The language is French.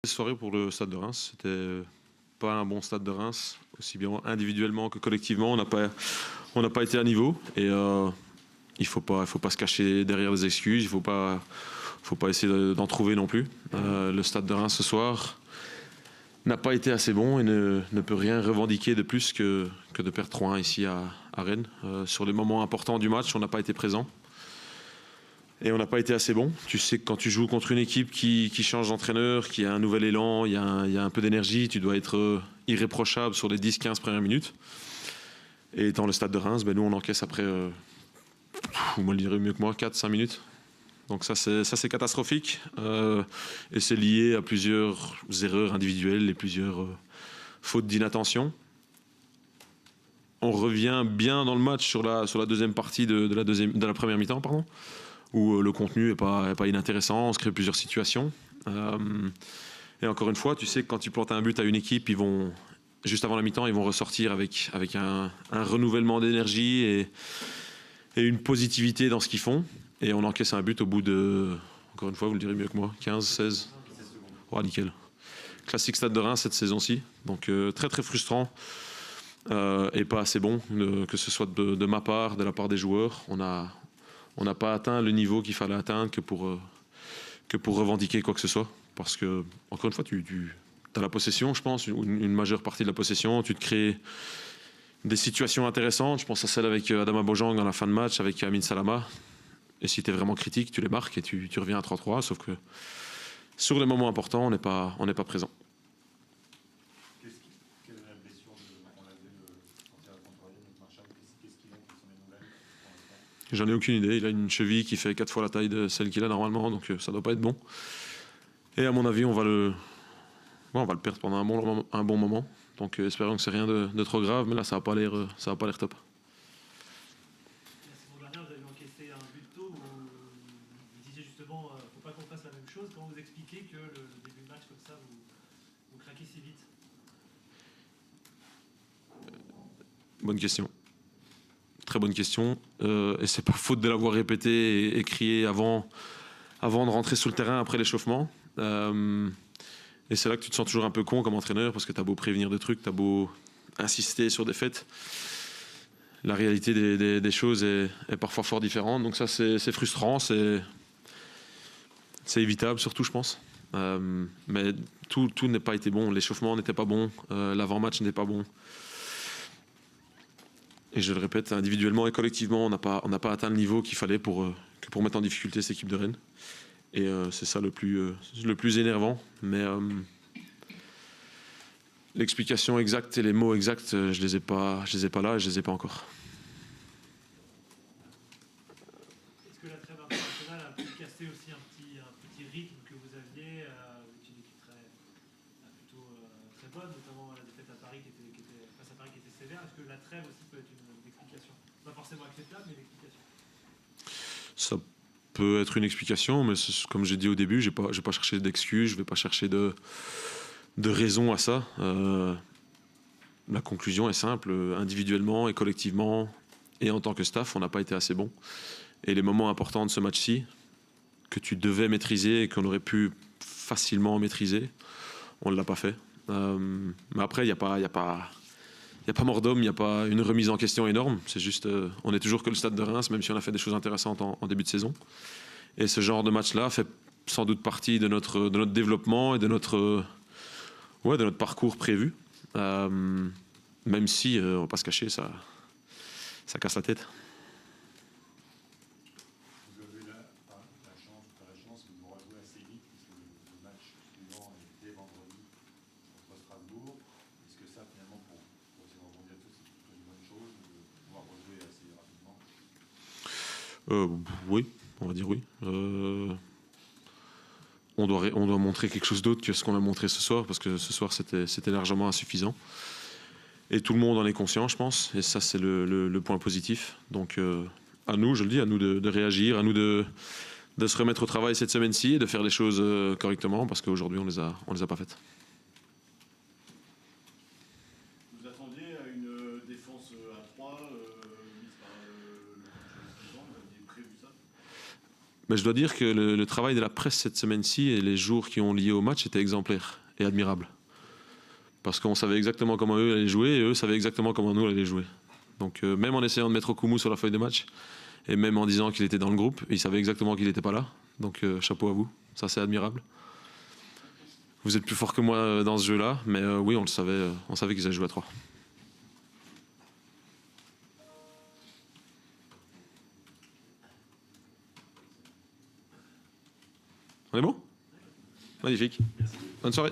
Soirée pour le Stade de Reims, c'était pas un bon Stade de Reims, aussi bien individuellement que collectivement, on n'a pas été à niveau et il faut pas se cacher derrière des excuses, faut pas essayer d'en trouver non plus. Le Stade de Reims ce soir n'a pas été assez bon et ne peut rien revendiquer de plus que de perdre 3-1 ici à Rennes. Sur les moments importants du match, on n'a pas été présent. Et on n'a pas été assez bon. Tu sais que quand tu joues contre une équipe qui change d'entraîneur, qui a un nouvel élan, il y a un peu d'énergie, tu dois être irréprochable sur les 10-15 premières minutes. Et dans le Stade de Reims, nous on encaisse après, vous me le direz mieux que moi, 4-5 minutes. Donc ça c'est catastrophique. Et c'est lié à plusieurs erreurs individuelles et plusieurs fautes d'inattention. On revient bien dans le match sur la deuxième partie de la première mi-temps, pardon, où le contenu n'est pas inintéressant, on se crée plusieurs situations. Et encore une fois, tu sais que quand tu plantes un but à une équipe, juste avant la mi-temps, ils vont ressortir avec un renouvellement d'énergie et une positivité dans ce qu'ils font. Et on encaisse un but au bout de, encore une fois, vous le direz mieux que moi, 15, 16. Oh, nickel. Classique Stade de Reims cette saison-ci. Donc très très frustrant et pas assez bon, que ce soit de ma part, de la part des joueurs. On n'a pas atteint le niveau qu'il fallait atteindre que pour revendiquer quoi que ce soit. Parce que, encore une fois, tu as la possession, je pense, une majeure partie de la possession. Tu te crées des situations intéressantes. Je pense à celle avec Adama Bojang à la fin de match, avec Amin Salama. Et si tu es vraiment critique, tu les marques et tu reviens à 3-3. Sauf que sur les moments importants, on n'est pas présent. Quelle est la blessure on l'a vu quand il a contrôlé notre Marchal? Qu'est-ce qu'il a? Quelles sont les nouvelles pour l'instant? J'en ai aucune idée. Il a une cheville qui fait 4 fois la taille de celle qu'il a normalement, donc ça doit pas être bon. Et à mon avis, on va le perdre pendant un bon moment. Donc espérons que c'est rien de trop grave, mais là ça va pas l'air top. La saison dernière, vous avez encaissé un but tôt où vous disiez justement faut pas qu'on fasse la même chose. Comment vous expliquez que le début de match comme ça, vous craquez si vite? Bonne question. Très bonne question. Et c'est pas faute de l'avoir répété et crié avant de rentrer sur le terrain après l'échauffement. Et c'est là que tu te sens toujours un peu con comme entraîneur parce que tu as beau prévenir des trucs, tu as beau insister sur des faits. La réalité des choses est parfois fort différente. Donc ça, c'est frustrant, c'est évitable surtout, je pense. Mais tout n'a pas été bon. L'échauffement n'était pas bon, l'avant-match n'était pas bon. Et je le répète, individuellement et collectivement, on n'a pas atteint le niveau qu'il fallait pour mettre en difficulté cette équipe de Rennes. Et c'est ça le plus énervant. Mais l'explication exacte et les mots exacts, je les ai pas là et je les ai pas encore. Est-ce que la trêve internationale a pu casser aussi un petit rythme que vous aviez? Vous étiez une équipe plutôt très bonne, notamment la défaite à Paris face à Paris qui était sévère. Est-ce que la trêve aussi peut être une explication? Pas forcément acceptable, mais une explication. Ça peut être une explication, mais comme j'ai dit au début, j'ai pas cherché d'excuses, je vais pas chercher de raison à ça. La conclusion est simple, individuellement et collectivement et en tant que staff, on n'a pas été assez bon. Et les moments importants de ce match-ci, que tu devais maîtriser et qu'on aurait pu facilement maîtriser, on ne l'a pas fait. Mais après, il n'y a pas mort d'homme, il n'y a pas une remise en question énorme. C'est juste, on est toujours que le Stade de Reims, même si on a fait des choses intéressantes en début de saison. Et ce genre de match-là fait sans doute partie de notre développement et de notre parcours prévu. Même si, on va pas se cacher, ça casse la tête. Vous avez la chance de vous rejouer assez vite, puisque le match suivant est dès vendredi contre Strasbourg. Est-ce que ça, finalement, pour essayer de rebondir dessus, c'est plutôt une bonne chose de pouvoir rejouer assez rapidement? Oui, on va dire oui. On doit montrer quelque chose d'autre que ce qu'on a montré ce soir, parce que ce soir c'était largement insuffisant. Et tout le monde en est conscient, je pense, et ça c'est le point positif. Donc à nous, je le dis, à nous de réagir, à nous de se remettre au travail cette semaine-ci et de faire les choses correctement, parce qu'aujourd'hui on les a pas faites. Vous attendiez à une défense à 3 mise par le coach suivant, vous aviez prévu ça? Mais je dois dire que le travail de la presse cette semaine-ci et les jours qui ont lié au match étaient exemplaires et admirables. Parce qu'on savait exactement comment eux allaient jouer et eux savaient exactement comment nous allaient jouer. Donc même en essayant de mettre Okumu sur la feuille de match et même en disant qu'il était dans le groupe, ils savaient exactement qu'il n'était pas là. Donc chapeau à vous, ça c'est admirable. Vous êtes plus fort que moi dans ce jeu-là, mais oui, on savait qu'ils allaient jouer à 3. On est bon ? Magnifique. Bonne soirée.